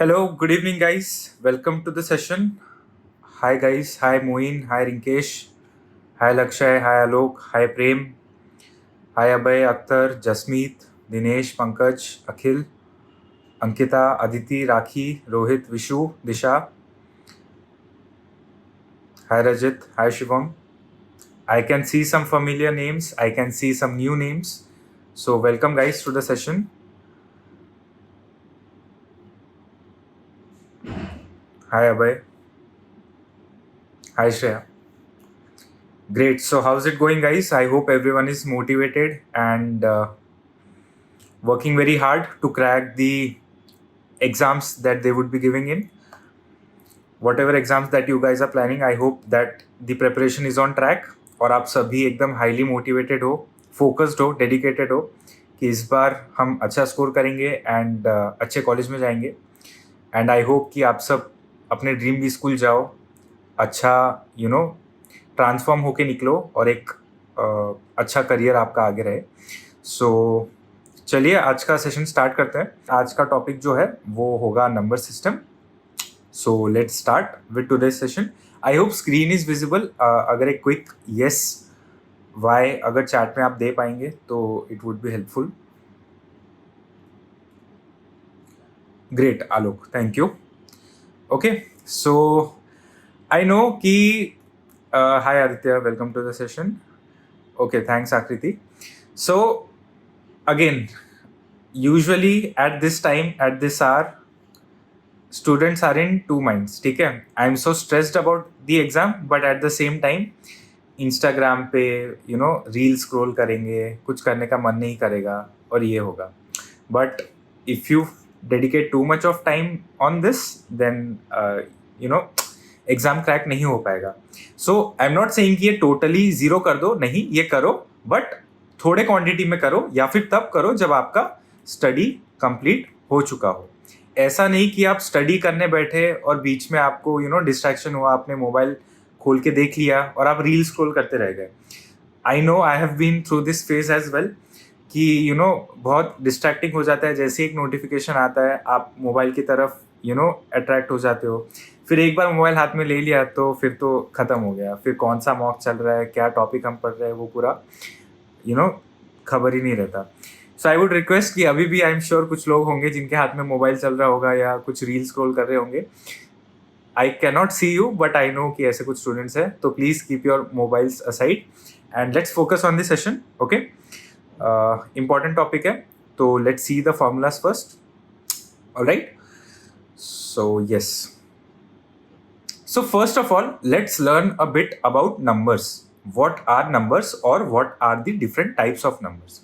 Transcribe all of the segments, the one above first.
Hello, good evening, guys. Welcome to the session. Hi, guys. Hi, Moin. Hi, Rinkesh. Hi, Lakshay. Hi, Alok. Hi, Prem. Hi, Abhay, Akhtar, Jasmeet, Dinesh, Pankaj, Akhil, Ankita, Aditi, Rakhi, Rohit, Vishu, Disha. Hi, Rajit. Hi, Shivam. I can see some familiar names. I can see some new names. So, welcome, guys, to the session. Hi, Abhay. Hi, Shreya. Great. So, how's it going, guys? I hope everyone is motivated and working very hard to crack the exams that they would be giving in. Whatever exams that you guys are planning, I hope that the preparation is on track और आप सभी एकदम highly motivated हो, focused हो, dedicated हो कि इस बार हम अच्छा स्कोर करेंगे एंड अच्छे कॉलेज में जाएंगे. एंड आई होप कि आप सब अपने ड्रीम भी स्कूल जाओ, अच्छा ट्रांसफॉर्म होके निकलो और एक अच्छा करियर आपका आगे रहे. सो चलिए आज का सेशन स्टार्ट करते हैं. आज का टॉपिक जो है वो होगा number system. So let's start with today's session. I hope screen is visible. अगर एक क्विक यस वाई अगर चैट में आप दे पाएंगे तो it would be helpful. Great Alok, thank you. Okay, so I know कि hi Aditya, welcome to the session. Okay, thanks Akriti. So again, usually at this time, at this hour, students are in two minds. ठीक है, I am so stressed about the exam, but at the same time Instagram पे reel scroll करेंगे, कुछ करने का मन नहीं करेगा और ये होगा. But if you dedicate too much of time on this then exam crack नहीं हो पाएगा. So I am not saying कि ये टोटली जीरो कर दो, नहीं, ये करो, बट थोड़े क्वांटिटी में करो या फिर तब करो जब आपका स्टडी कंप्लीट हो चुका हो. ऐसा नहीं कि आप स्टडी करने बैठे और बीच में आपको डिस्ट्रैक्शन हुआ, आपने मोबाइल खोल के देख लिया और आप रील स्क्रॉल करते रह गए. I know, I have been through this phase as well कि बहुत डिस्ट्रैक्टिंग हो जाता है. जैसे एक नोटिफिकेशन आता है आप मोबाइल की तरफ अट्रैक्ट हो जाते हो. फिर एक बार मोबाइल हाथ में ले लिया तो फिर तो ख़त्म हो गया. फिर कौन सा मॉक चल रहा है, क्या टॉपिक हम पढ़ रहे हैं, वो पूरा खबर ही नहीं रहता. सो आई वुड रिक्वेस्ट कि अभी भी आई एम श्योर कुछ लोग होंगे जिनके हाथ में मोबाइल चल रहा होगा या कुछ रील स्क्रॉल कर रहे होंगे. I can not see you, but I know कि ऐसे कुछ स्टूडेंट्स हैं. तो please keep your mobiles aside and let's focus on this session. Okay, important topic है, तो let's see the formulas first. Alright, so yes. So first of all let's learn a bit about numbers. what are numbers or what are the different types of numbers.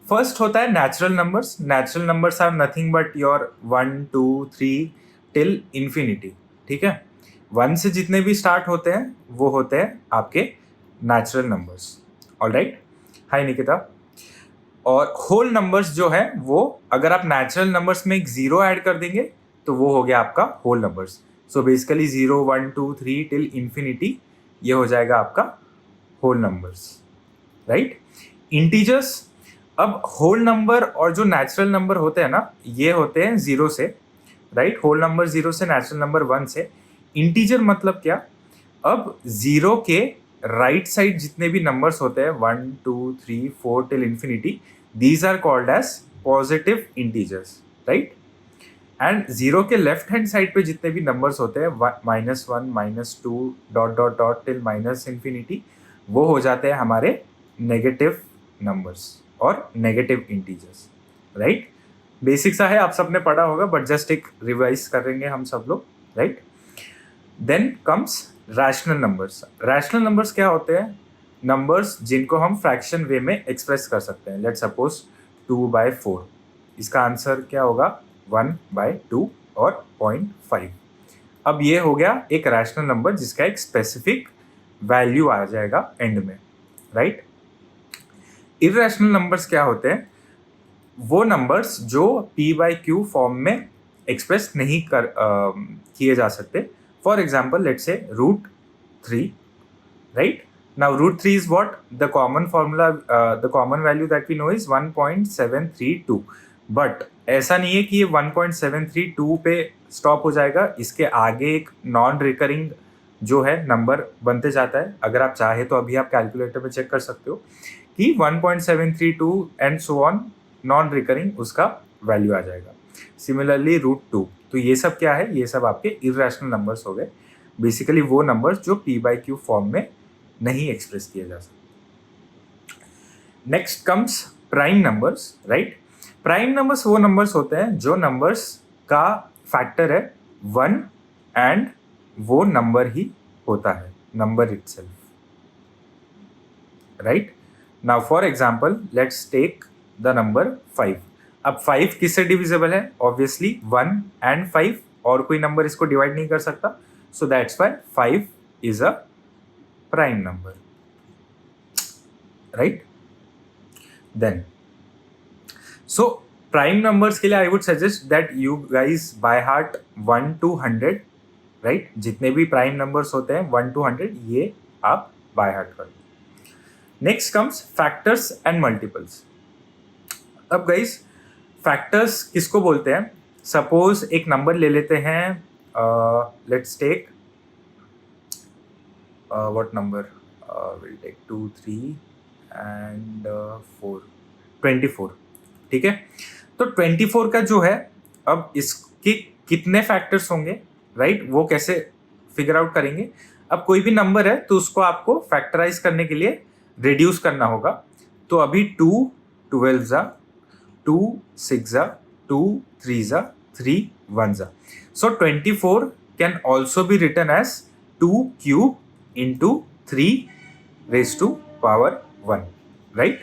First होता है natural numbers. Natural numbers are nothing but your 1, 2, 3 till infinity. ठीक है, 1 से जितने भी start होते हैं वो होते हैं आपके natural numbers. Alright, हाय निकिता. और whole numbers जो है वो अगर आप natural numbers में एक जीरो ऐड कर देंगे तो वो हो गया आपका whole numbers. So basically 0, 1, 2, 3 till infinity ये हो जाएगा आपका होल नंबर्स. Right, integers. अब होल नंबर और जो नेचुरल नंबर होते हैं ना, ये होते हैं जीरो से. राइट, होल नंबर जीरो से, नेचुरल नंबर 1 से. इंटीजर मतलब क्या? अब जीरो के राइट साइड जितने भी नंबर्स होते हैं 1, 2, 3, 4 till infinity, these are called as positive integers. Right, and zero के लेफ्ट हैंड साइड पे जितने भी नंबर्स होते हैं -1, -2 dot dot dot till minus infinity, वो हो जाते हैं हमारे नेगेटिव नंबर्स और नेगेटिव इंटीजर्स. राइट, बेसिक सा है, आप सबने पढ़ा होगा, बट जस्ट एक रिवाइज करेंगे हम सब लोग. Right, then comes rational numbers. Rational numbers क्या होते हैं? नंबर्स जिनको हम फ्रैक्शन वे में एक्सप्रेस कर सकते हैं. Let's suppose 2/4. इसका आंसर क्या होगा? 1/2 और 0.5. अब ये हो गया एक रैशनल नंबर जिसका एक स्पेसिफिक वैल्यू आ जाएगा एंड में. राइट, इररेशनल नंबर्स क्या होते हैं? वो नंबर्स जो p/q फॉर्म में एक्सप्रेस नहीं किए जा सकते. For example let's say √3. Right, now √3 is what? The common formula, the common value that we know is 1.732. But ऐसा नहीं है कि ये 1.732 पे स्टॉप हो जाएगा, इसके आगे एक नॉन रिकरिंग जो है नंबर बनते जाता है। अगर आप चाहे तो अभी आप कैलकुलेटर पे चेक कर सकते हो कि 1.732 and so on non recurring उसका वैल्यू आ जाएगा। सिमिलरली √2, तो ये सब क्या है, ये सब आपके इर्रेशनल नंबर्स हो गए, बेसिकली वो नंबर्स जो p/q फॉर्म में नहीं एक्सप्रेस किए जा सकते। Next comes prime numbers, right. Prime numbers वो नंबर्स होते हैं जो नंबर्स का फैक्टर है 1 एंड वो नंबर ही होता है, number itself, right. Now for example let's take the number 5। अब 5 किससे डिविजिबल है? ऑब्वियसली 1 एंड 5, और कोई नंबर इसको डिवाइड नहीं कर सकता, so that's why 5 is a prime number, right. Then so prime numbers के लिए I would suggest that you guys by heart 1 to 100, right. जितने भी प्राइम नंबर्स होते हैं 1 to 100 ये आप बाय हार्ट कर लो। Next comes factors and multiples. अब गाइज फैक्टर्स किसको बोलते हैं? सपोज एक नंबर ले लेते हैं, let's take what number, will take 2 3 and 4, 24, ठीक है। तो 24 का जो है, अब इसके कितने फैक्टर्स होंगे, राइट, वो कैसे फिगर आउट करेंगे? अब कोई भी नंबर है तो उसको आपको फैक्टराइज करने के लिए रिड्यूस करना होगा। तो अभी 2 12 जा, 2 6 जा, 2 3 जा, 3 1 जा, so 24 can also be written as 2 cube into 3 raised to power 1, right.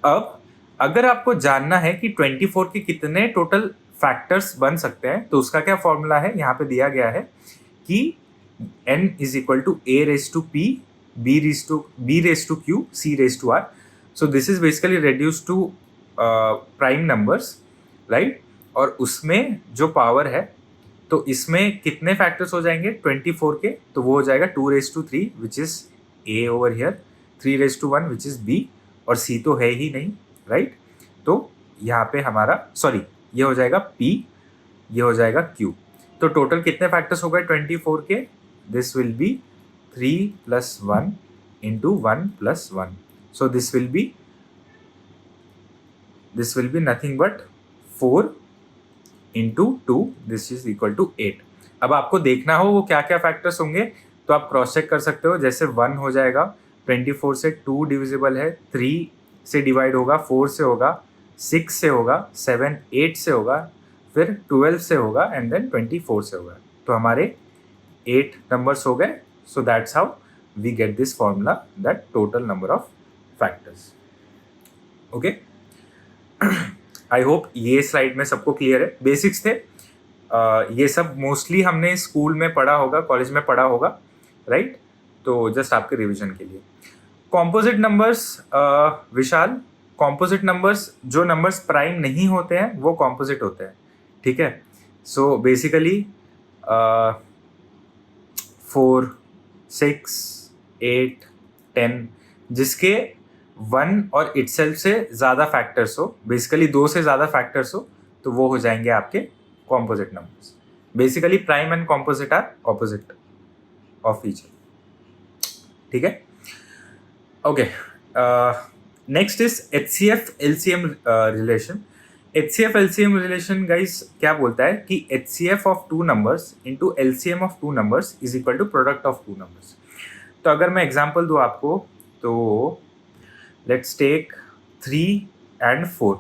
अब अगर आपको जानना है कि 24 के कितने टोटल फैक्टर्स बन सकते हैं, तो उसका क्या फॉर्मूला है, यहाँ पे दिया गया है कि n is equal to a raised to p, b raised to q, c raised to r. So this is basically reduced to prime numbers, right? और उसमें जो पावर है, तो इसमें कितने फैक्टर्स हो जाएंगे 24 के? तो वो हो जाएगा 2 raised to 3 which is a over here, 3 raised to 1 which is b, और c तो है ही नहीं, राइट। तो यहाँ पे हमारा सॉरी ये हो जाएगा p, ये हो जाएगा q। तो टोटल कितने फैक्टर्स हो गए 24 के? This will B 3 + 1 into 1 + 1, so this will be nothing but 4 into 2, this is equal to 8। अब आपको देखना हो वो क्या क्या फैक्टर्स होंगे, तो आप क्रॉस चेक कर सकते हो। जैसे 1 हो जाएगा, 24 से 2 डिविजिबल है, 3 से डिवाइड होगा, 4 से होगा, 6 से होगा, 7 8 से होगा, फिर 12 से होगा एंड देन 24 से होगा। तो हमारे 8 नंबर्स हो गए। So that's how we get this formula that total number of factors. Okay, I hope ये स्लाइड में सबको क्लियर है। बेसिक्स थे, ये सब मोस्टली हमने स्कूल में पढ़ा होगा, कॉलेज में पढ़ा होगा, राइट। तो जस्ट आपके रिवीजन के लिए कॉम्पोजिट नंबर्स, विशाल, कॉम्पोजिट नंबर्स जो नंबर्स प्राइम नहीं होते हैं वो कॉम्पोजिट होते हैं, ठीक है। सो बेसिकली 4 6 8 10 जिसके 1 और इटसेल्फ से ज़्यादा फैक्टर्स हो, बेसिकली 2 से ज़्यादा फैक्टर्स हो, तो वो हो जाएंगे आपके composite numbers. Basically prime and composite are opposite of each, ठीक है। Okay, next is HCF LCM relation. HCF LCM relation guys क्या बोलता है कि HCF of 2 numbers into LCM of 2 numbers is equal to product of 2 numbers. तो अगर मैं example दूँ आपको, तो लेट्स टेक 3 and 4,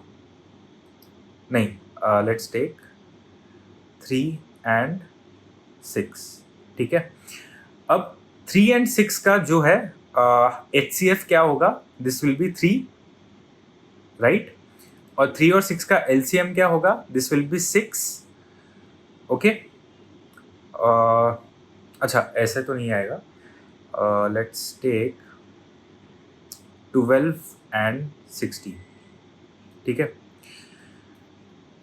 नहीं, लेट्स टेक 3 and 6, ठीक है। अब 3 and 6 का जो है HCF क्या होगा? This will B 3, right. और 3 और 6 का LCM क्या होगा? This will B 6, okay. अच्छा ऐसे तो नहीं आएगा, लेट्स टेक 12 and 16, ठीक है।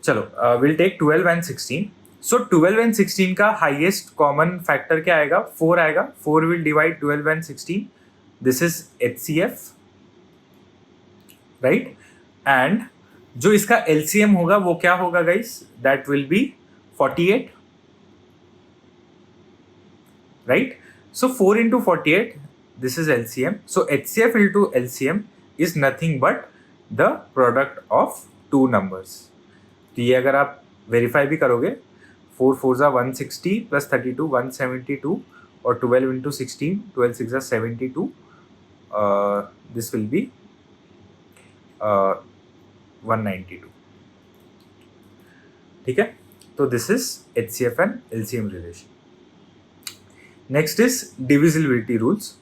चलो will take 12 and 16। So 12 and 16 का हाईएस्ट कॉमन फैक्टर क्या आएगा? 4 आएगा। 4 will divide 12 and 16, this is HCF, right. And जो इसका एलसीएम होगा वो क्या होगा guys, that will be 48, right. So 4 into 48, this is LCM. So HCF into LCM is nothing but the product of two numbers. तो ये अगर आप वेरीफाई भी करोगे, 4 4 160 प्लस 32 172 और 12 into 16 12 6 72, this will be 192. ठीक है, तो this is HCF and LCM relation. Next is divisibility rules.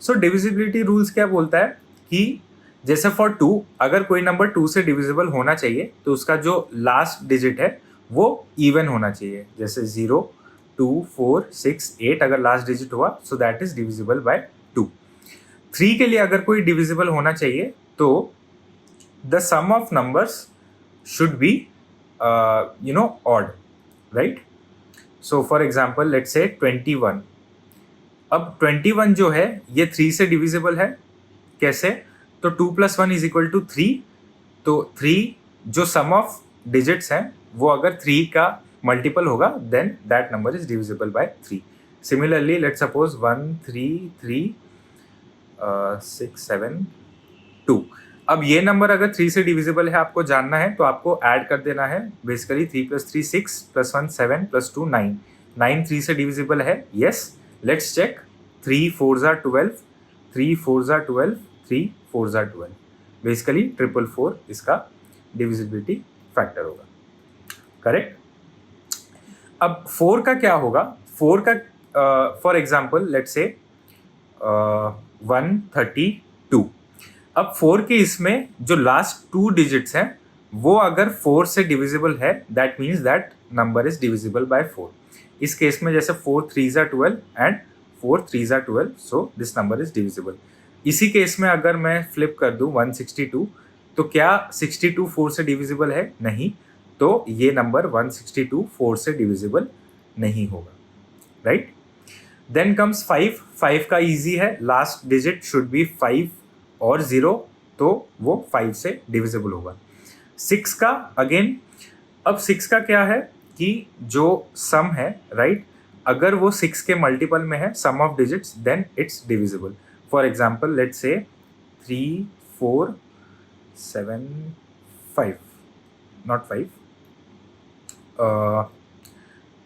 So divisibility rules क्या बोलता है कि जैसे फॉर 2, अगर कोई नंबर 2 से डिविजिबल होना चाहिए तो उसका जो लास्ट डिजिट है वो इवन होना चाहिए. जैसे 0 2 4 6 8 अगर लास्ट डिजिट हुआ, so that is divisible bye 2. 3 के लिए अगर कोई डिविजिबल होना चाहिए तो the sum of numbers should be odd, right. So for example let's say 21. अब 21 जो है ये 3 से डिविजिबल है. कैसे? तो 2 + 1 = 3. तो 3 जो सम ऑफ डिजिट्स हैं वो अगर 3 का मल्टीपल होगा then that number is divisible by 3. Similarly let's suppose 1 3 3 6 7 2. अब ये नंबर अगर 3 से डिविजिबल है, आपको जानना है तो आपको ऐड कर देना है. बेसिकली 3 + 3 6 + 1 7 + 2 9. 9 3 से डिविजिबल है. Yes, let's check. 3 4 are 12, 3 4 are 12, 3 4 are 12. Basically 444 इसका डिविजिबिलिटी फैक्टर होगा. करेक्ट. अब 4 का क्या होगा? 4 का फॉर एग्जाम्पल लेट्स से 132. अब 4 के इसमें जो लास्ट 2 डिजिट्स हैं वो अगर 4 से डिविजिबल है, that means that number is divisible bye 4. इस केस में जैसे 4 3 are 12 and 4 3 are 12, so this number is divisible. इसी केस में अगर मैं फ्लिप कर दूं 162, तो क्या 62 4 से डिविजिबल है? नहीं. तो ये नंबर 162 4 से डिविजिबल नहीं होगा, राइट. Then comes 5. 5 का इजी है, लास्ट डिजिट शुड बी 5 और 0, तो वो 5 से डिविजिबल होगा. 6 का अगेन, अब 6 का क्या है कि जो सम है, राइट, अगर वो 6 के मल्टीपल में है, sum of digits, then it's divisible. For example let's say 3 4 7 5, not 5,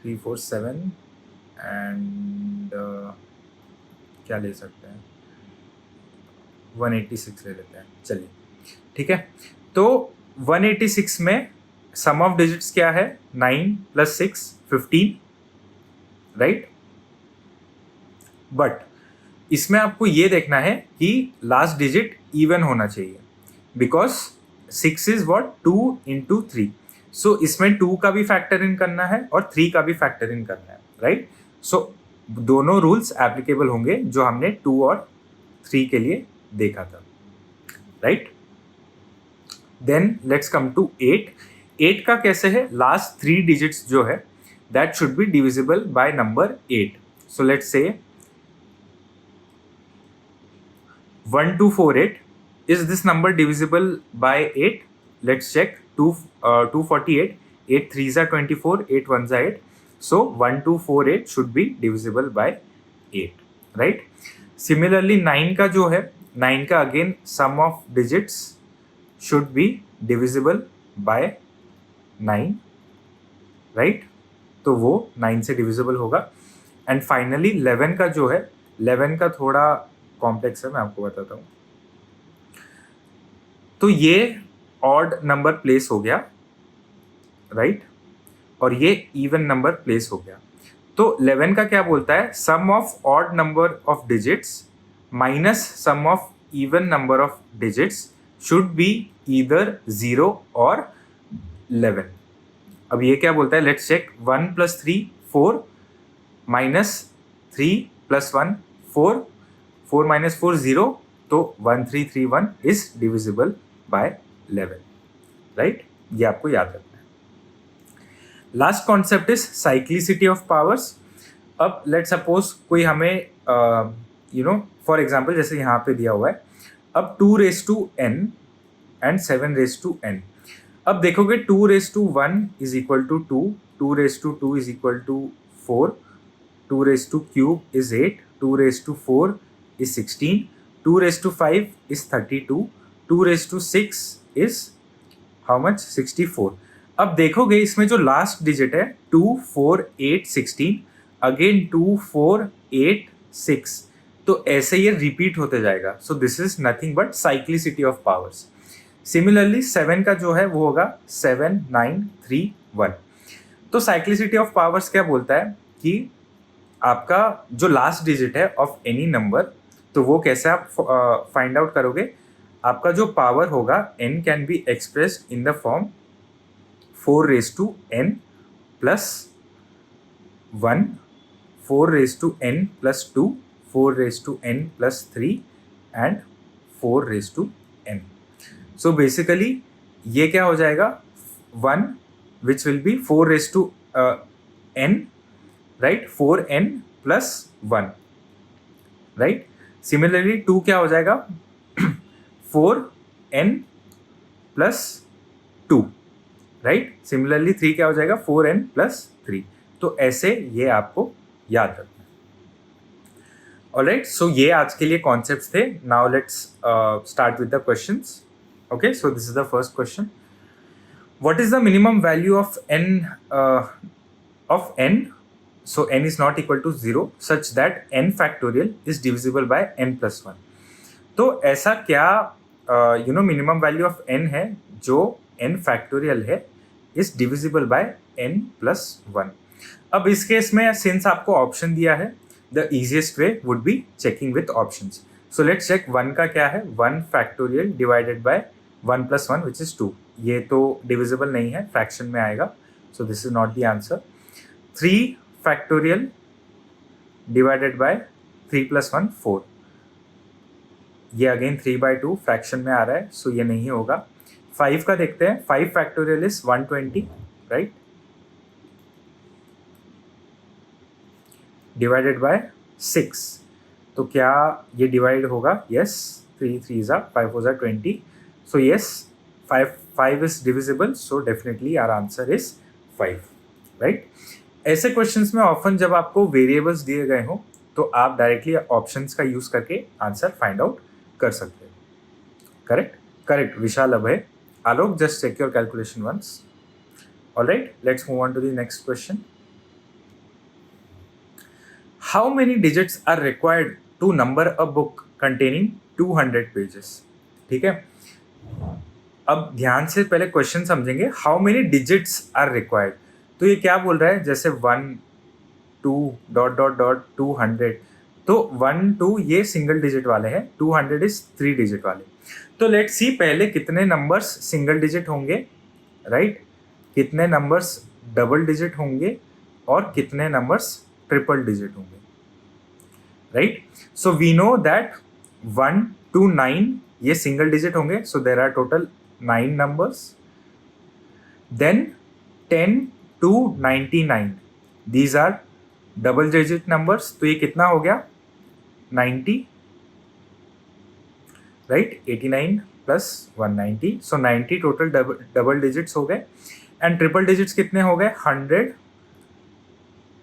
3 4 7 and क्या ले सकते हैं, 186 ले लेते हैं. चलिए, ठीक है. तो 186 में सम ऑफ डिजिट्स क्या है? 9 + 6 15, राइट. बट इसमें आपको ये देखना है कि लास्ट डिजिट इवन होना चाहिए, बिकॉज 6 इज व्हाट 2 into 3. सो इसमें 2 का भी फैक्टर इन करना है और 3 का भी फैक्टर इन करना है, राइट. सो दोनों रूल्स एप्लीकेबल होंगे जो हमने 2 और 3 के लिए देखा था, right. Then let's come to 8. 8 का कैसे है? लास्ट 3 डिजिट्स जो है that should be divisible by number 8. So let's say 1248. Is this number divisible by 8? Let's check. 248. 8 3s are 24, 8 1s are 8. So 1248 should be divisible by 8, right. Similarly 9 का जो है, 9 का again sum of digits should be divisible by 9, right. तो वो 9 से divisible होगा. And finally 11 का जो है, 11 का थोड़ा कॉम्प्लेक्स है, मैं आपको बताता हूँ. तो ये ऑड नंबर प्लेस हो गया, राइट, और ये इवन नंबर प्लेस हो गया. तो 11 का क्या बोलता है? Sum of odd number of digits minus sum of even number of digits should be either 0 और 11. अब ये क्या बोलता है? Let's check. 1 + 3 4 -3 + 1 4, 4 - 4 0, तो 1331 इज डिविजिबल बाय 11, राइट. ये आपको याद रखना है. Last concept is cyclicity of powers. अब लेट सपोज कोई हमें फॉर एग्जाम्पल जैसे यहाँ पे दिया हुआ है, अब 2 raised to n and 7 raised to n. अब देखोगे 2^1 is equal to 2, 2^2 is equal to 4, 2^³ is 8, 2^4 is 16, 2^5 is 32, 2^6 is how much? 64. अब देखोगे इसमें जो लास्ट डिजिट है 2, 4, 8, 16, अगेन 2, 4, 8, 6, तो ऐसे ये रिपीट होते जाएगा. सो this is nothing but cyclicity of powers. Similarly 7 का जो है वो होगा 7, 9, 3, 1. तो साइक्लिसिटी ऑफ पावर्स क्या बोलता है कि आपका जो लास्ट डिजिट है ऑफ एनी नंबर, तो वो कैसे आप फाइंड आउट करोगे. आपका जो पावर होगा n can be expressed in the form 4^n plus 1, 4^n plus 2, 4^n plus 3 and 4^n. So basically ये क्या हो जाएगा 1 which will be 4^n, right, 4n plus 1, right. Similarly 2 क्या हो जाएगा 4n plus 2, right. Similarly 3 क्या हो जाएगा 4n plus 3. तो ऐसे ये आपको याद रखना. Alright, so ये आज के लिए concepts थे. Now let's start with the questions. Okay, so this is the first question. What is the minimum value of n? So n is not equal to 0 such that n factorial is divisible by n plus 1. तो ऐसा क्या minimum value of n है जो n factorial है is divisible by n plus 1. अब इस case में since आपको ऑप्शन दिया है, the easiest way would be checking with options. So let's check 1 का क्या है. 1 factorial divided by 1 plus 1 which is 2. ये तो divisible नहीं है, fraction में आएगा. So this is not the answer. 3 factorial divided by 3 plus 1, 4. ये अगेन 3/2 फ्रैक्शन में आ रहा है, सो ये नहीं होगा. 5 का देखते हैं. 5 फैक्टोरियल इज 120, राइट, डिवाइडेड बाय 6. तो क्या ये डिवाइड होगा? Yes. 3 3s are 5 4s are 20. So yes, 5 is divisible, so definitely our answer is 5, right. ऐसे क्वेश्चंस में ऑफन जब आपको वेरिएबल्स दिए गए हो तो आप डायरेक्टली ऑप्शंस का यूज करके आंसर फाइंड आउट कर सकते हैं. Correct, correct. Vishal, Abhay, Alok, just check your calculation once. Alright, let's move on to the next question. How many digits are required to number a book containing 200 pages? ठीक है, अब ध्यान से पहले क्वेश्चन समझेंगे. How many digits are required, तो ये क्या बोल रहा है? जैसे 1 2 ... 200, तो 1 2 ये सिंगल डिजिट वाले हैं, 200 इज 3 डिजिट वाले. तो लेट्स सी पहले कितने नंबर्स सिंगल डिजिट होंगे, राइट, कितने नंबर्स डबल डिजिट होंगे और कितने नंबर्स ट्रिपल डिजिट होंगे, right. So we know that 1 to 9 ये सिंगल डिजिट होंगे, so there are total 9 numbers. Then 10 to 99 these are double digit numbers, तो ये कितना हो गया 90, right. 89 plus 190, so 90 total double digits हो गए. एंड ट्रिपल डिजिट्स कितने हो गए? 100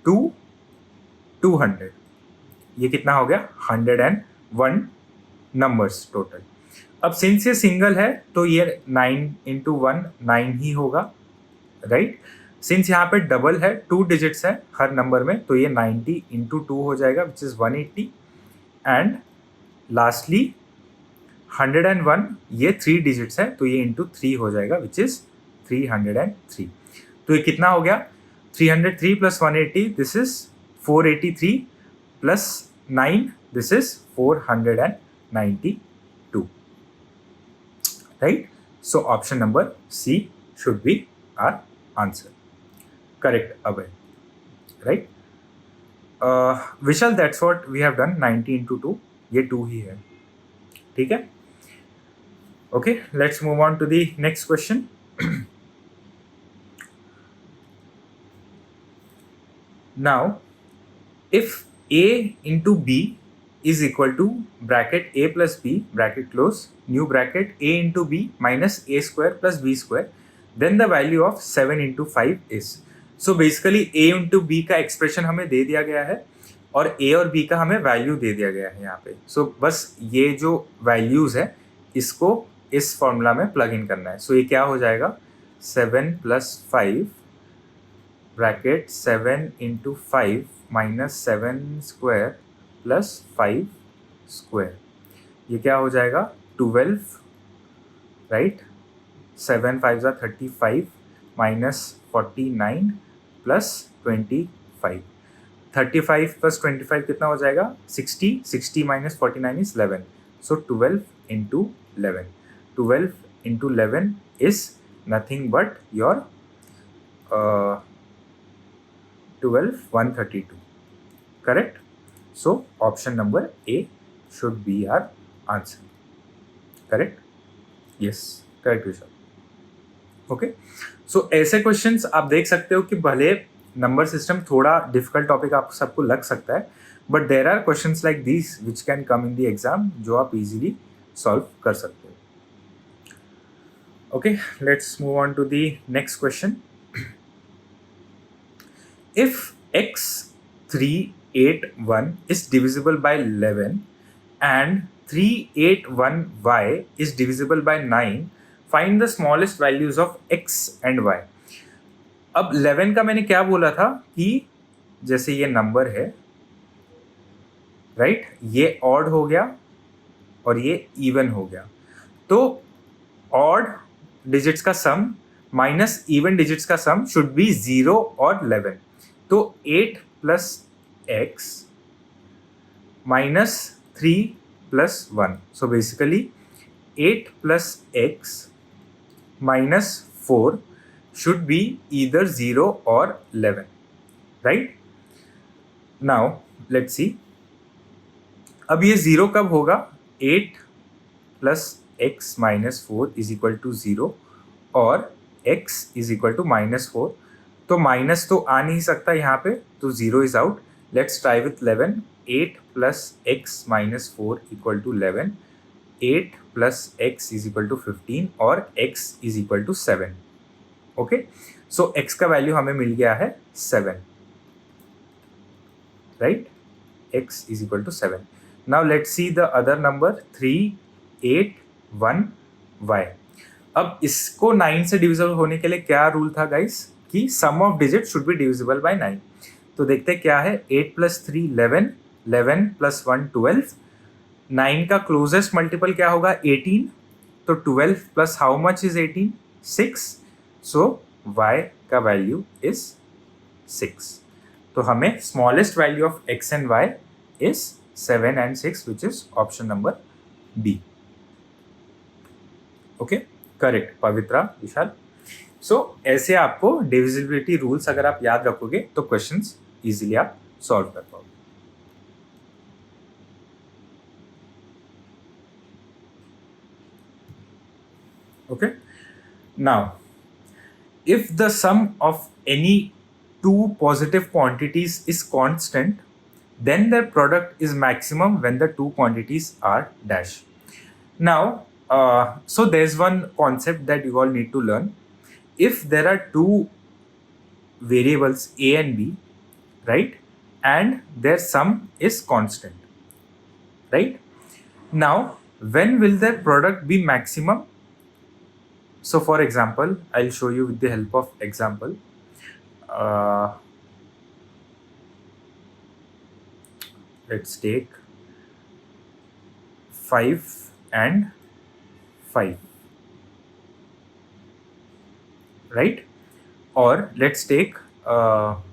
to 200, ये कितना हो गया 101 नंबर्स टोटल. अब सिंस ये सिंगल है तो ये 9 into 1 9 ही होगा, राइट. सिंस यहाँ पे डबल है, 2 डिजिट्स है हर नंबर में, तो ये 90 into 2 हो जाएगा विच इज़ 180. एंड लास्टली 101 ये 3 डिजिट्स है, तो ये इंटू 3 हो जाएगा विच इज़ 303. तो ये कितना हो गया 303 plus 180, this is 483 plus 9, this is 492, right. So option number C should be our answer. Correct, Abhay, right. Vishal, that's what we have done. 90 into 2, ये 2 ही है, ठीक है. Okay, let's move on to the next question. Now if a into b is equal to bracket a plus b bracket close new bracket a into b minus a square plus b square, then the value of 7 into 5 is. So basically a into b का expression हमें दे दिया गया है और a और b का हमें value दे दिया गया है यहाँ पे. So बस ये जो वैल्यूज है इसको इस फॉर्मूला में प्लग इन करना है. So ये क्या हो जाएगा 7 plus 5 bracket 7 into 5 minus 7 square plus 5 square. ये क्या हो जाएगा 12, राइट. 7 5 35 minus 49 plus 25. 35 plus 25 कितना हो जाएगा 60. 60 minus 49 is 11. So 12 into 11. 12 into 11 is nothing but your 12 132. Correct? So option number A should be our answer. Correct? Yes, correct Vishal. Okay, so ऐसे questions आप देख सकते हो कि भले नंबर सिस्टम थोड़ा डिफिकल्ट टॉपिक आप सबको लग सकता है, but there are questions like this which can come in the exam जो आप इजीली सॉल्व कर सकते हो. Okay, let's move on to the next question. If x381 is divisible by 11 and 381y is divisible by 9, find the smallest values of x and y. अब 11 का मैंने क्या बोला था कि जैसे ये नंबर है, राइट, ये ऑड हो गया और ये इवन हो गया, तो ऑड डिजिट्स का सम माइनस इवन डिजिट्स का सम शुड बी 0 और 11. तो 8 plus x minus 3 plus 1. So basically 8 plus x minus 4 should be either 0 or 11. Right? Now let's see. अब ये 0 कब होगा? 8 plus x minus 4 is equal to 0 और x is equal to minus 4. तो minus तो आ नहीं सकता यहाँ पे, तो 0 is out. Let's try with 11. 8 plus x minus 4 equal to 11. 8 plus x is equal to 15 और x is equal to 7. Okay, so x का वैल्यू हमें मिल गया है 7, right. x is equal to 7. Now let's see the other number 381y. अब इसको 9 से divisible होने के लिए क्या रूल था गाइस कि sum of digit should be divisible by 9. तो देखते हैं क्या है. 8 plus 3 11, 11 plus 1 12. 9 का क्लोजेस्ट मल्टीपल क्या होगा 18. तो 12 plus how much is 18? 6. So y का वैल्यू इज 6. तो हमें smallest value of x and y is 7 and 6 which is option number B. Okay, correct Pavitra, Vishal. So ऐसे आपको डिविजिबिलिटी रूल्स अगर आप याद रखोगे तो क्वेश्चंस इजीली आप सॉल्व कर पाओगे. Okay, now if the sum of any two positive quantities is constant, then their product is maximum when the two quantities are dash. Now so there's one concept that you all need to learn. If there are two variables a and b, right, and their sum is constant, right, now when will their product be maximum? So for example, I'll show you with the help of example. Let's take 5 and 5, right? Or let's take 12.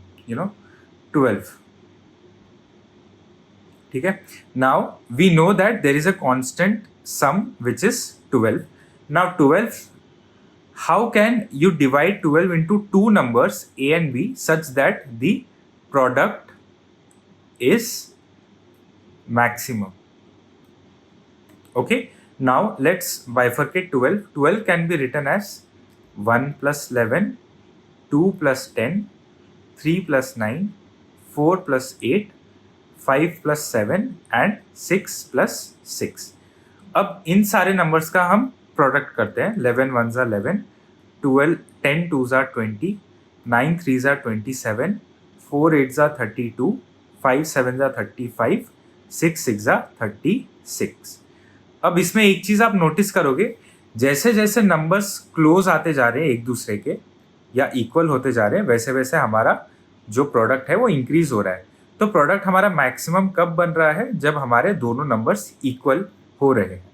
Okay, now we know that there is a constant sum which is 12. Now 12, how can you divide 12 into two numbers a and b such that the product is maximum? Okay, now let's bifurcate 12. 12 can be written as 1 plus 11, 2 plus 10, 3 plus 9, 4 plus 8, 5 plus 7 and 6 plus 6. अब इन सारे numbers का हम product करते हैं. 11 1 11, 12 10 2s are 20, 9 3s are 27, 4 8s are 32, 5 7s are 35, 6 6s are 36. अब इसमें एक चीज आप नोटिस करोगे, जैसे जैसे नंबर्स क्लोज आते जा रहे हैं एक दूसरे के या इक्वल होते जा रहे हैं, वैसे वैसे हमारा जो प्रोडक्ट है वो इंक्रीज हो रहा है. तो प्रोडक्ट हमारा मैक्सिमम कब बन रहा है? जब हमारे दोनों नंबर्स इक्वल हो रहे हैं,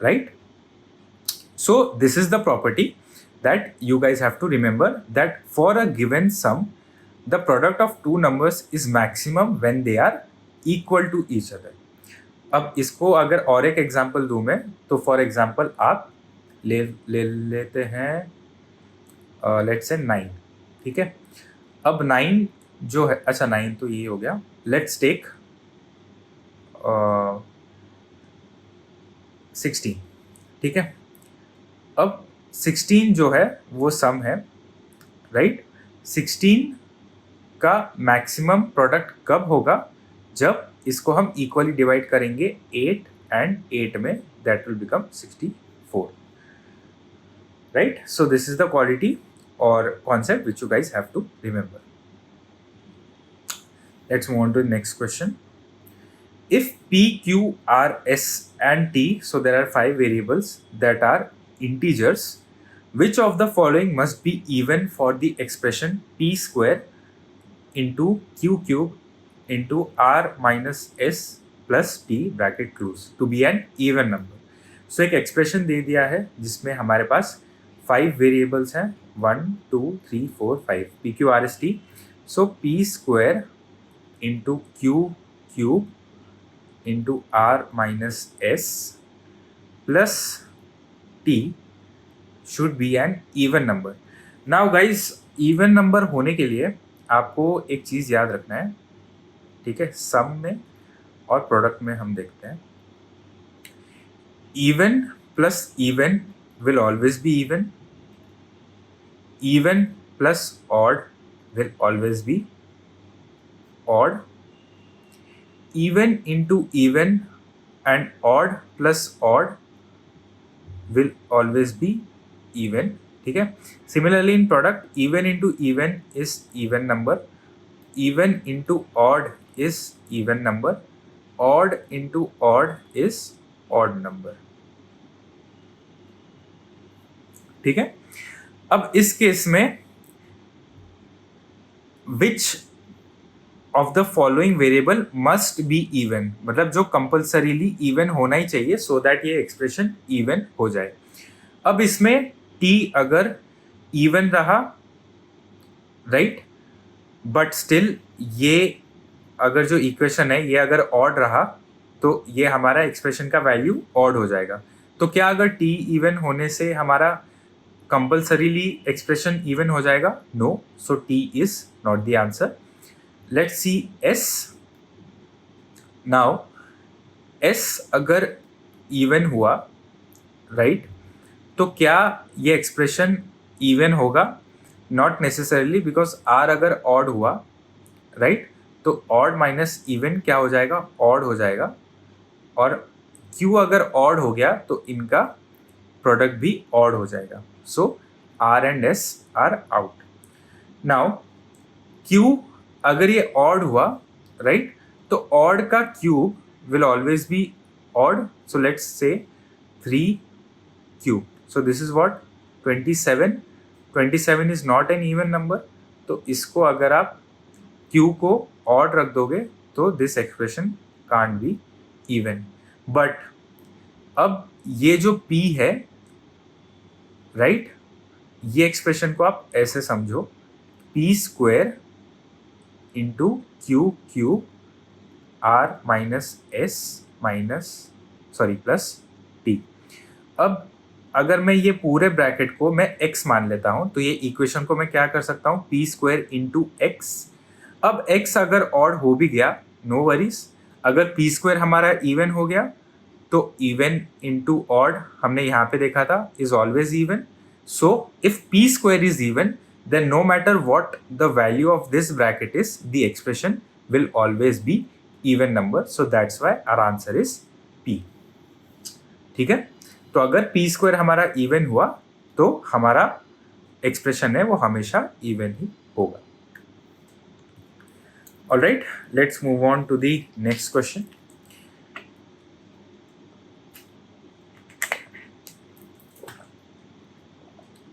right? So this is the property that you guys have to remember, that for a given sum, the product of two numbers is maximum when they are equal to each other. अब इसको अगर और एक example दूं मैं, तो for example आप ले लेते हैं लेट्स से 9, ठीक है. अब 9 जो है, अच्छा 9 तो ये हो गया. लेट्स टेक 16, ठीक है. अब 16 जो है वो सम है, राइट? 16 का मैक्सिमम प्रोडक्ट कब होगा? जब इसको हम इक्वली डिवाइड करेंगे 8 and 8 में, that will become 64, right? So this is the quality और concept which you guys have to remember. Let's move on to the next question. If P, Q, R, S and T, so there are 5 variables that are integers, which of the following must be even for the expression P square into Q cube into R minus S plus T bracket close to be an even number? So एक expression दे दिया है जिसमें हमारे पास 5 variables हैं, 1 2 3 4 5, P Q R S T. So P square into Q cube into R minus S plus T should be an even number. Now guys, even number होने के लिए आपको एक चीज़ याद रखना है, ठीक है? सम में और प्रोडक्ट में हम देखते हैं, even plus even will always be even. Even plus odd will always be odd. Even into even and odd plus odd will always be even, ठीक है? Similarly in product, even into even is even number, even into odd is even number, odd into odd is odd number, ठीक है? अब इस case में which of the following variable must be even, मतलब जो compulsorily even होना ही चाहिए so that ये एक्सप्रेशन इवन हो जाए. अब इसमें t अगर इवन रहा, राइट, बट स्टिल ये अगर जो इक्वेशन है ये अगर ऑड रहा तो ये हमारा एक्सप्रेशन का वैल्यू ऑड हो जाएगा. तो क्या अगर t इवन होने से हमारा कंपल्सरीली एक्सप्रेशन इवन हो जाएगा? No. So t is not the answer. Let's see S. Now S अगर इवन हुआ, राइट, तो क्या ये एक्सप्रेशन इवन होगा? नॉट नेसेसरली, बिकॉज R अगर ऑड हुआ, राइट, तो ऑड माइनस इवन क्या हो जाएगा? ऑड हो जाएगा. और Q अगर ऑड हो गया तो इनका प्रोडक्ट भी ऑड हो जाएगा. सो R and S are out. Now Q अगर ये ऑड हुआ, राइट, तो ऑड का cube will always be odd. So let's say 3 cube. So this is what 27. 27 is not an even number. तो इसको अगर आप क्यू को ऑड रख दोगे तो this expression can't be even. But अब ये जो P है, राइट, ये एक्सप्रेशन को आप ऐसे समझो, P square into Q cube R minus S minus plus T. अब अगर मैं ये पूरे ब्रैकेट को मैं x मान लेता हूँ तो ये इक्वेशन को मैं क्या कर सकता हूँ? P square into x. अब x अगर ऑड हो भी गया, नो वरीज. अगर P स्क्वायर हमारा इवन हो गया तो इवन इंटू ऑड हमने यहाँ पे देखा था is always even. So if P square is even, then no matter what the value of this bracket is, the expression will always be even number. So that's why our answer is P. ठीक है? तो अगर P square हमारा even हुआ तो हमारा expression है वो हमेशा इवन ही होगा. Alright, let's move on to the next question.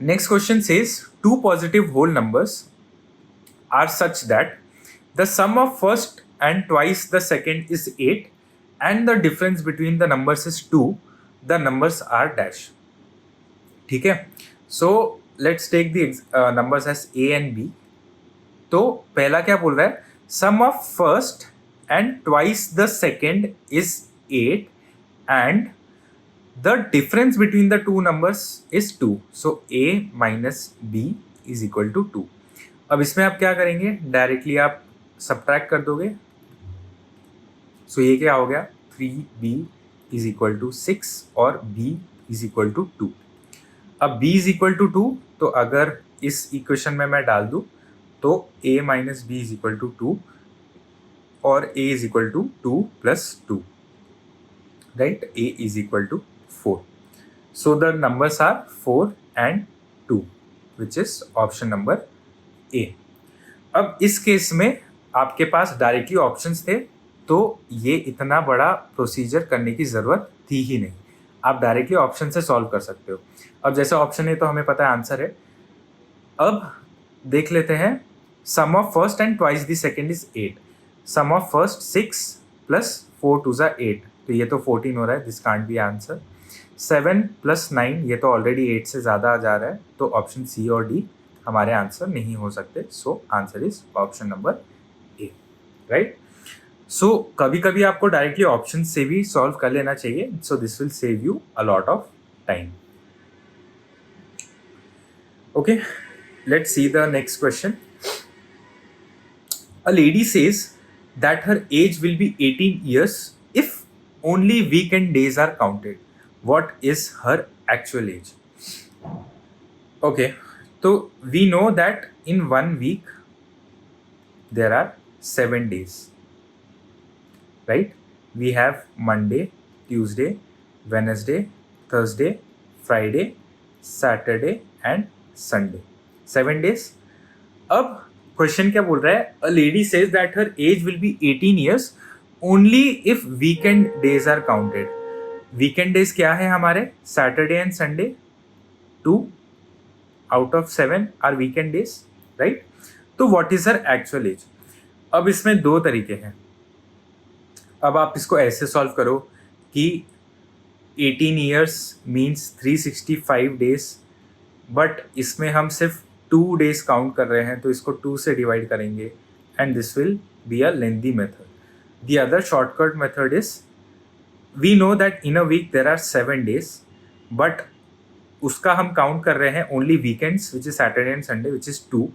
Next question says two positive whole numbers are such that the sum of first and twice the second is 8 and the difference between the numbers is 2. The numbers are dash. ठीक है, so let's take the numbers as a and b. तो पहला क्या बोल रहा है, sum of first and twice the second is 8 and the difference between the two numbers is 2. So a minus b is equal to 2. अब इसमें आप क्या करेंगे, डायरेक्टली आप सब्ट्रैक्ट कर दोगे. सो ये क्या हो गया, 3b इज इक्वल टू 6 और b इज इक्वल टू 2. अब b इज इक्वल टू 2, तो अगर इस इक्वेशन में मैं डाल दूँ तो a minus b is equal to 2 और a is equal to 2 plus 2, right. a is equal to 4. So the numbers are 4 and 2, which is option number A. अब इस केस में आपके पास डायरेक्टली ऑप्शंस थे, तो ये इतना बड़ा प्रोसीजर करने की ज़रूरत थी ही नहीं. आप डायरेक्टली ऑप्शन से सॉल्व कर सकते हो. अब जैसे ऑप्शन है तो हमें पता है आंसर है. अब देख लेते हैं, sum of first and twice the second is 8. Sum of first 6 plus 4 twice 8, तो ये तो 14 हो रहा है. This can't be answer. 7 plus 9, ये तो ऑलरेडी 8 से ज़्यादा आ जा रहा है, तो ऑप्शन सी और डी हमारे आंसर नहीं हो सकते. So answer is option number A, right. So कभी कभी आपको डायरेक्टली ऑप्शन से भी सॉल्व कर लेना चाहिए. So this will save you a lot of time. Okay, let's see the next question. A lady says that her age will be 18 years if only weekend days are counted. What is her actual age? Okay, so we know that in 1 week there are 7 days, right? We have Monday, Tuesday, Wednesday, Thursday, Friday, Saturday and Sunday. 7 days. अब question क्या बोल रहा है, a lady says that her age will be 18 years only if weekend days are counted. Weekend days क्या है हमारे, Saturday and Sunday. 2 out of 7 are weekend days, right. तो what is her actual age. अब इसमें दो तरीके हैं. अब आप इसको ऐसे सॉल्व करो कि 18 years मीन्स 365 days, बट इसमें हम सिर्फ 2 days काउंट कर रहे हैं, तो इसको 2 से डिवाइड करेंगे and this will be a lengthy method. The other shortcut method is, we know that in a week there are 7 days, but उसका हम काउंट कर रहे हैं only weekends, which is Saturday and Sunday, which is 2.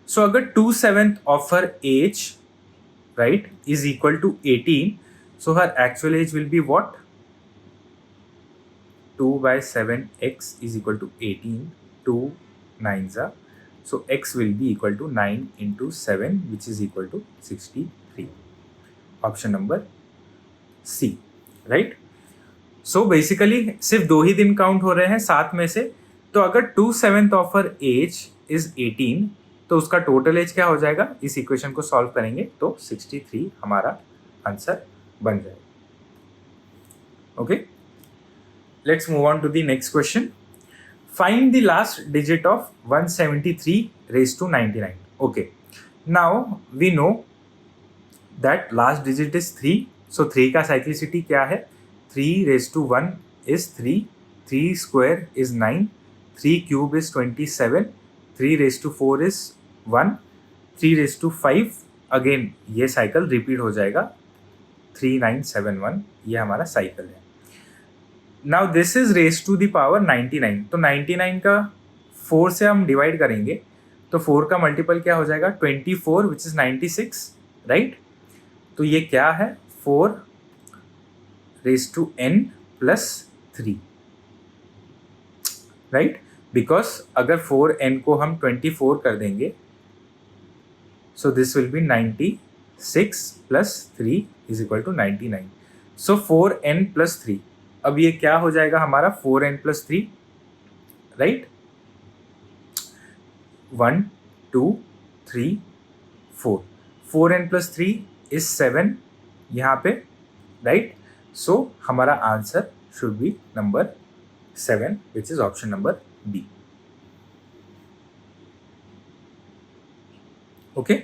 So अगर 2/7 of her age, right, is equal to 18, so her actual age will be what, 2/7x is equal to 18. 2 9s are, so x will be equal to 9 into 7, which is equal to 63. Option number C. Right. So basically सिर्फ 2 ही दिन count हो रहे हैं 7 में से, तो अगर 2/7 of her as is 18, तो उसका टोटल एज क्या हो जाएगा. इस इक्वेशन को सॉल्व करेंगे तो 63 हमारा आंसर बन जाएगा. Okay, let's move on to the next question. Find the last digit of 173 raised to 99. Okay, now we know that last digit is 3. So 3 का साइक्लिसिटी क्या है, 3 raised to 1 is 3, 3 square is 9, 3 cube is 27, 3 raised to 4 is 1, 3 raised to 5, again ये cycle repeat हो जाएगा, 3971 ये हमारा cycle है. Now this is raise to the power 99, तो 99 का 4 से हम डिवाइड करेंगे, तो 4 का मल्टीपल क्या हो जाएगा, 24, विच इज 96, राइट. तो ये क्या है, 4 raised to n plus 3, right. Because अगर 4n को हम 24 कर देंगे, so this will be 96 plus 3 is equal to 99. So 4n plus 3, अब ये क्या हो जाएगा हमारा, 4n plus 3, right. 1 2 3 4, 4n + 3 is 7 यहाँ पे, राइट. सो हमारा answer should be number 7 which is option number B. Okay,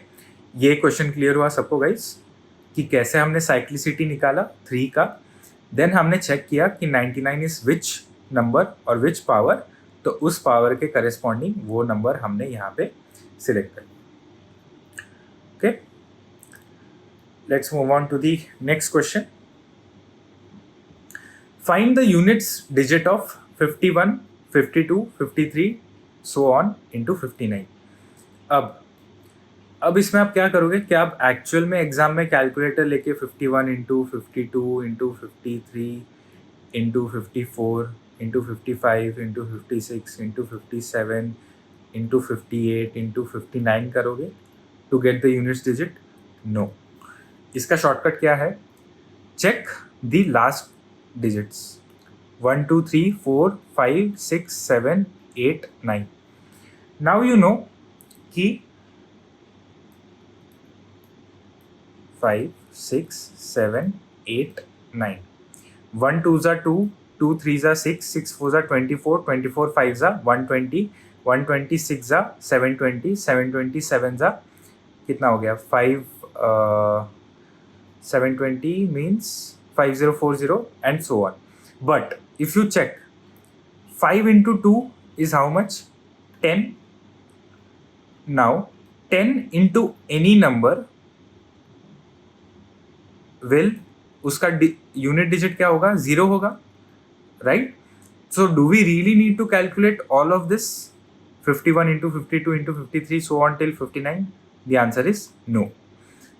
ये क्वेश्चन क्लियर हुआ सबको गाइस कि कैसे हमने साइक्लिसिटी निकाला 3 का. देन हमने चेक किया कि 99 इज विच नंबर और विच पावर, तो उस पावर के करेस्पॉन्डिंग वो नंबर हमने यहाँ पे सिलेक्ट कर लिया. Okay, let's move on to the next question. Find the units digit of 51, 52, 53 so on into 59. अब इसमें आप क्या करोगे कि आप एक्चुअल में एग्जाम में कैलकुलेटर लेके 51 into 52 into 53 into 54 into 55 into 56 into 57 into 58 into 59 करोगे to get the units digit. No, इसका शॉर्टकट क्या है? Check the last digits 1 2 3 4 5 6 7 8 9. Now you know कि 5 6 7 8 9, 1 2s are 2, 2 3s are 6, 6 4s are 24, 24 5s are 120, 126 are 720, 727s are कितना हो गया 5, 720 means 5040 and so on. But if you check 5 into 2 is how much? 10. Now 10 into any number will उसका unit digit क्या होगा? 0 होगा, right. So do we really need to calculate all of this 51 into 52 into 53 so on till 59? The answer is no.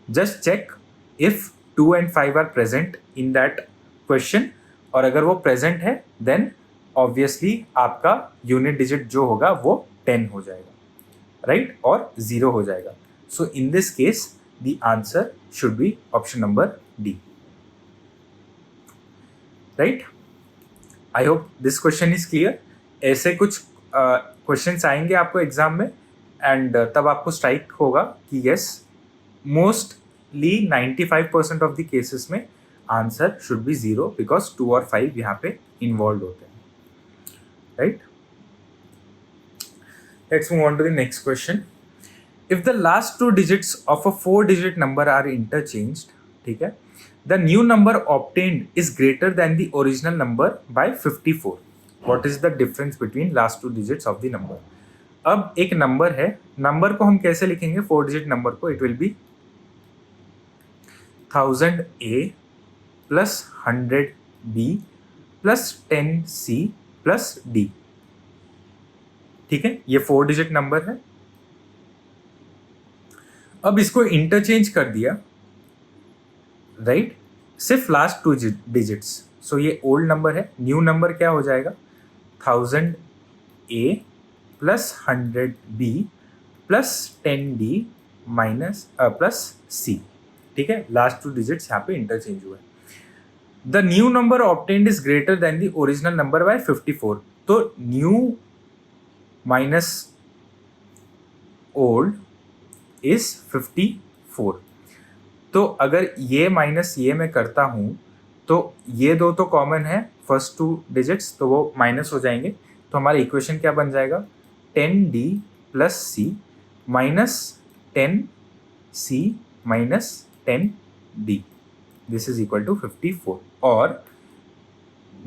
Just check if 2 and 5 are present in that question, और अगर वो present है then obviously आपका unit digit जो होगा वो 10 हो जाएगा, राइट, और 0 हो जाएगा. So in this case the answer should be option number D. Right? I hope this question is clear. ऐसे कुछ क्वेश्चंस आएंगे आपको एग्जाम में एंड तब आपको स्ट्राइक होगा कि yes, mostly 95% of the cases में आंसर शुड बी 0 बिकॉज 2 और 5 यहाँ पे इन्वॉल्व होते हैं, right. Let's move on to the next question. If the last 2 digits of a 4-digit number are interchanged, ठीक है, the new number obtained is greater than the original number by 54. What is the difference between last 2 digits of the number? अब एक number है, number को हम कैसे लिखेंगे? 4-digit number को it will be 1000A plus 100B plus 10C plus D. ठीक है, ये 4-digit नंबर है. अब इसको इंटरचेंज कर दिया, राइट, सिर्फ लास्ट 2 डिजिट्स. सो ये ओल्ड नंबर है, न्यू नंबर क्या हो जाएगा? 1000A plus 100B plus 10D minus plus C. ठीक है, लास्ट 2 डिजिट्स यहाँ पे इंटरचेंज हुए. The new number obtained is greater than the original number by 54. तो न्यू माइनस ओल्ड इज 54. तो अगर ये माइनस ये मैं करता हूँ तो ये दो तो कॉमन है, फर्स्ट 2 डिजिट्स, तो वो माइनस हो जाएंगे. तो हमारा इक्वेशन क्या बन जाएगा? 10D plus C minus 10C minus 10D. This is equal to 54. और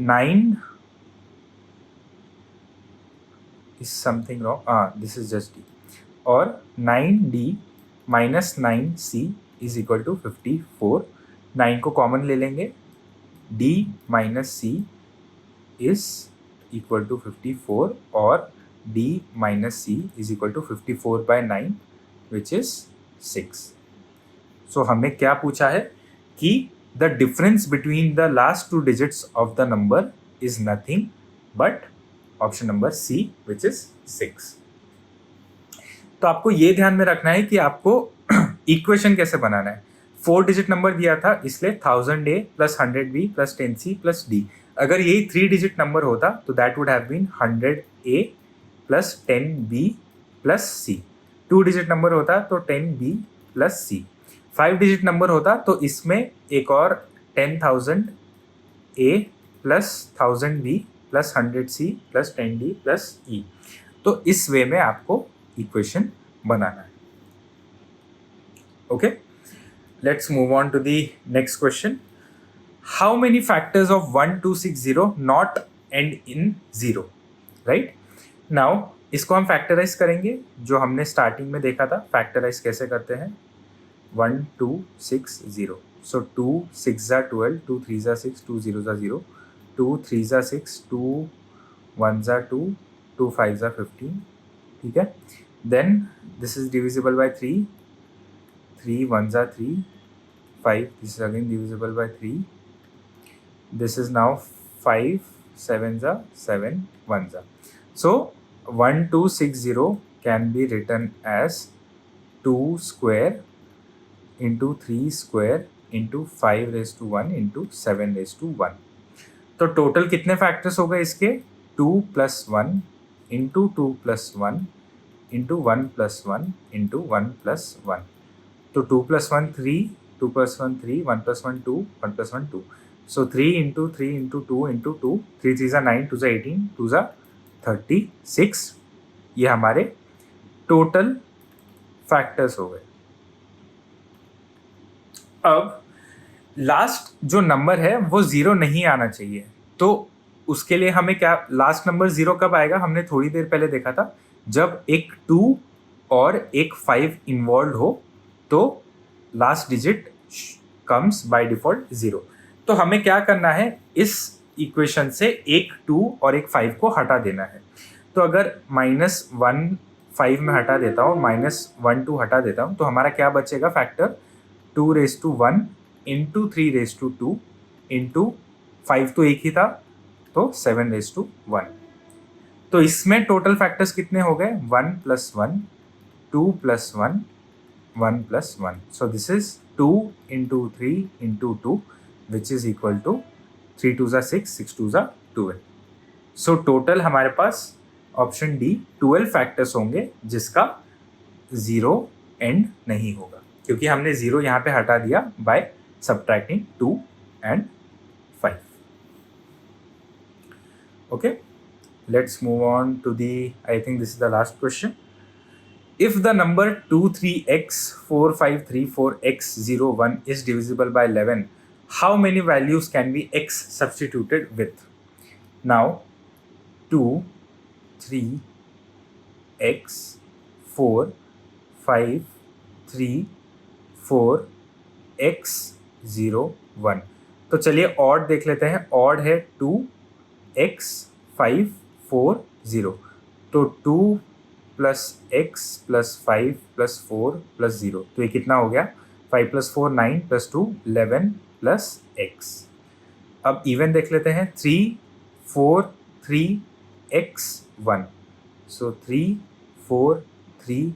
9 is something wrong, this is just D. और 9D minus 9C is equal to 54. 9 को कॉमन ले लेंगे, D minus C is equal to 54 और D minus C is equal to 54 by 9 which is 6. So हमें क्या पूछा है कि the difference between the last 2 digits of the number is nothing but option number C which is 6. तो आपको ये ध्यान में रखना है कि आपको इक्वेशन कैसे बनाना है. 4 डिजिट नंबर दिया था इसलिए 1000A plus 100B plus 10C plus D. अगर यही 3 डिजिट नंबर होता तो that would have been 100A plus 10B plus C. 2 digit number होता तो 10b प्लस सी। 5 डिजिट नंबर होता तो इसमें एक और 10,000 a plus 1000 b plus 100 c plus 10d plus e। तो इस वे में आपको इक्वेशन बनाना है। Okay, let's move on to the next question. How many factors of 1260 not end in 0? Right? Now, इसको हम फैक्टराइज करेंगे जो हमने स्टार्टिंग में देखा था। फैक्टराइज कैसे करते हैं? 1260। सो 2 6 ज़ा 12, 2 3 ज़ा 6, 2 0 ज़ा 0, 2 3 ज़ा 6, 2 1 ज़ा 2, 2 5 ज़ा 15। ठीक है, then this is divisible by 3, 3 1 ज़ा 3, 5, this is again divisible by 3, this is now 5 7 ज़ा 7, 1 ज़ा। So 1260 can be written as 2 square into 3 square into 5 raised to 1 into 7 raised to 1। तो टोटल कितने फैक्टर्स हो गए इसके? 2 plus 1 into 2 plus 1 into 1 plus 1 into 1 plus 1। तो 2 plus 1 3, 2 plus 1 3, 1 plus 1 2, 1 plus 1 2। So 3 into 3 into 2 into 2, 3 3 ज़ा 9, 2 ज़ा 18, 2 ज़ा 36। ये हमारे टोटल फैक्टर्स हो गए। अब लास्ट जो नंबर है वो 0 नहीं आना चाहिए, तो उसके लिए हमें क्या, लास्ट नंबर 0 कब आएगा? हमने थोड़ी देर पहले देखा था, जब एक 2 और एक 5 इन्वॉल्व हो तो last digit comes by default 0। तो हमें क्या करना है, इस इक्वेशन से एक 2 और एक 5 को हटा देना है। तो अगर -1 5 में हटा देता हूँ, -1 2 हटा देता हूँ, तो हमारा क्या बचेगा factor? 2 raised to 1 into 3 raised to 2 into 5 तो एक ही था, तो 7 raised to 1। तो इसमें टोटल फैक्टर्स कितने हो गए? 1 plus 1, 2 plus 1, 1 plus 1। So this is 2 into 3 into 2, which is equal to 3 2 ज़ा 6, 6 2 ज़ा 12। So टोटल हमारे पास ऑप्शन डी 12 फैक्टर्स होंगे जिसका 0 एंड नहीं होगा, क्योंकि हमने 0 यहाँ पे हटा दिया by subtracting 2 and 5। Okay, let's move on to the, I think this is the last question. If the number 23x 4534x01 is divisible by 11, how many values can be x substituted with? Now 2 3 x 4 5 3 4 x 0 1। तो चलिए odd देख लेते हैं। Odd है 2 x 5 4 0, तो 2 plus x plus 5 plus 4 plus 0, तो ये कितना हो गया? 5 प्लस 4 9 प्लस 2 11 प्लस x। अब इवन देख लेते हैं। 3 4 3 x 1, सो 3 4 3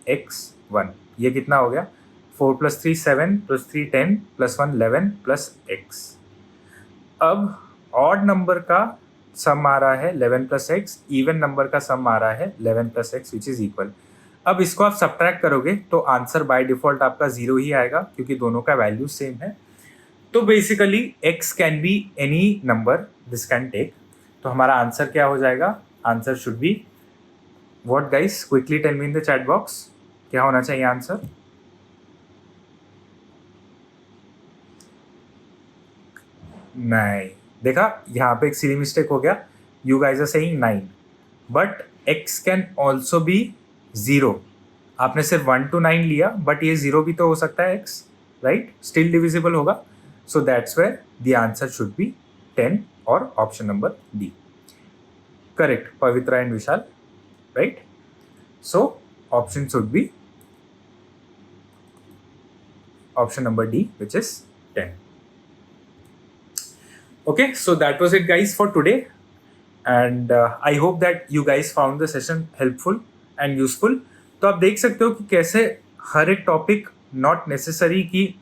x 1, ये कितना हो गया? 4 plus 3 7 plus 3 10 plus 1 11 plus x। अब ऑड नंबर का सम आ रहा है 11 प्लस एक्स, इवन नंबर का सम आ रहा है 11 plus x which is equal. अब इसको आप सब्ट्रैक्ट करोगे तो आंसर बाय डिफॉल्ट आपका 0 ही आएगा, क्योंकि दोनों का वैल्यू सेम है। तो basically x can be any number this can take. तो हमारा आंसर क्या हो जाएगा? Answer should be what guys? Quickly tell me in the chat box, क्या होना चाहिए आंसर? नहीं, देखा यहाँ पे एक सिली मिस्टेक हो गया। You guys are saying 9, but x can also be 0। आपने सिर्फ 1 to 9 लिया, बट ये 0 भी तो हो सकता है x, राइट? स्टिल डिविजिबल होगा। So that's where the answer should be 10 और option number D. Correct Pavitra and Vishal, right? So option should be option number D, which is 10. Okay, so that was it guys for today, and I hope that you guys found the session helpful and useful. तो आप देख सकते हो कि कैसे हर एक topic not necessary कि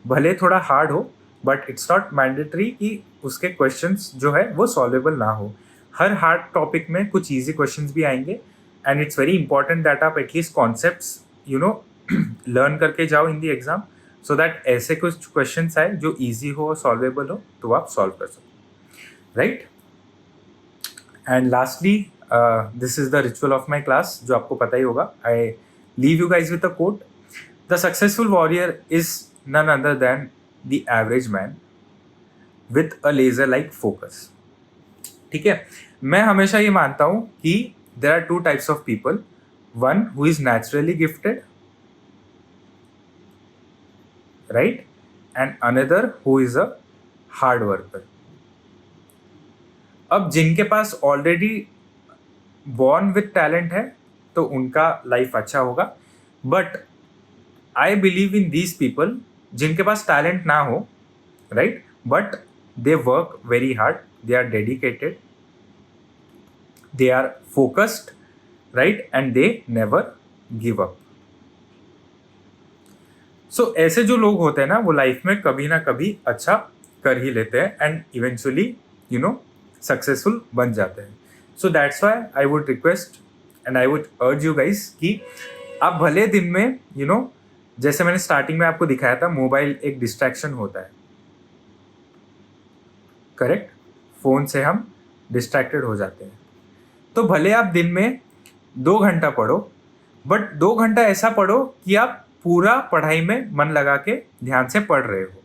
भले थोड़ा हार्ड हो, बट इट्स नॉट मैंडेटरी कि उसके क्वेश्चंस जो है वो सॉल्वेबल ना हो। हर हार्ड टॉपिक में कुछ इजी क्वेश्चंस भी आएंगे, and it's very important that आप एटलीस्ट कॉन्सेप्ट्स लर्न करके जाओ इन द एग्जाम, सो दैट ऐसे कुछ क्वेश्चंस आए जो इजी हो, सॉल्वेबल हो, तो आप सॉल्व कर सको, right. And lastly this is the ritual of my class, जो आपको पता ही होगा. I leave you guys with a quote. The successful warrior is none other than the average man with a laser like focus. ठीक है, मैं हमेशा ये मानता हूं कि there are two types of people. One who is naturally gifted, right, and another who is a hard worker. अब जिनके पास ऑलरेडी बॉर्न विथ टैलेंट है तो उनका लाइफ अच्छा होगा. But I believe in these people जिनके पास टैलेंट ना हो, right, but they work very hard, they are dedicated, they are focused, right, and they never give up. So ऐसे जो लोग होते हैं ना, वो लाइफ में कभी ना कभी अच्छा कर ही लेते हैं एंड इवेंचुअली सक्सेसफुल बन जाते हैं. So that's why I would request and I would urge you guys कि आप भले दिन में जैसे मैंने स्टार्टिंग में आपको दिखाया था, मोबाइल एक डिस्ट्रैक्शन होता है, करेक्ट. फोन से हम डिस्ट्रैक्टेड हो जाते हैं. तो भले आप दिन में 2 घंटा पढ़ो, बट 2 घंटा ऐसा पढ़ो कि आप पूरा पढ़ाई में मन लगा के ध्यान से पढ़ रहे हो,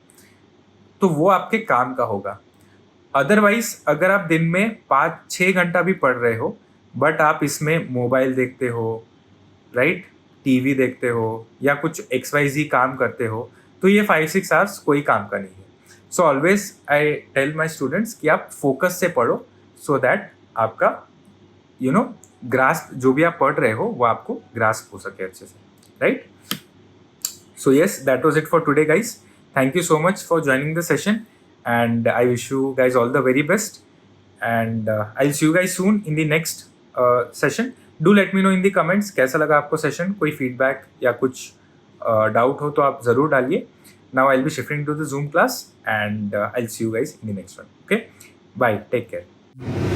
तो वो आपके काम का होगा. अदरवाइज अगर आप दिन में 5-6 घंटा भी पढ़ रहे हो बट आप इसमें मोबाइल देखते हो, राइट, टीवी देखते हो या कुछ XYZ काम करते हो, तो ये 5-6 आवर्स कोई काम का नहीं है. So always I tell my students कि आप फोकस से पढ़ो, सो दैट आपका ग्रास्प, जो भी आप पढ़ रहे हो वो आपको ग्रास्प हो सके अच्छे से, right. So yes, that was it for today, guys. Thank you so much for joining the session, and I wish you guys all the very best. And I'll see you guys soon in the next session. Do let me know in the comments कैसा लगा आपको session. कोई feedback या कुछ doubt हो तो आप ज़रूर डालिए. Now I'll be shifting to the Zoom class, and I'll see you guys in the next one. Okay, bye. Take care.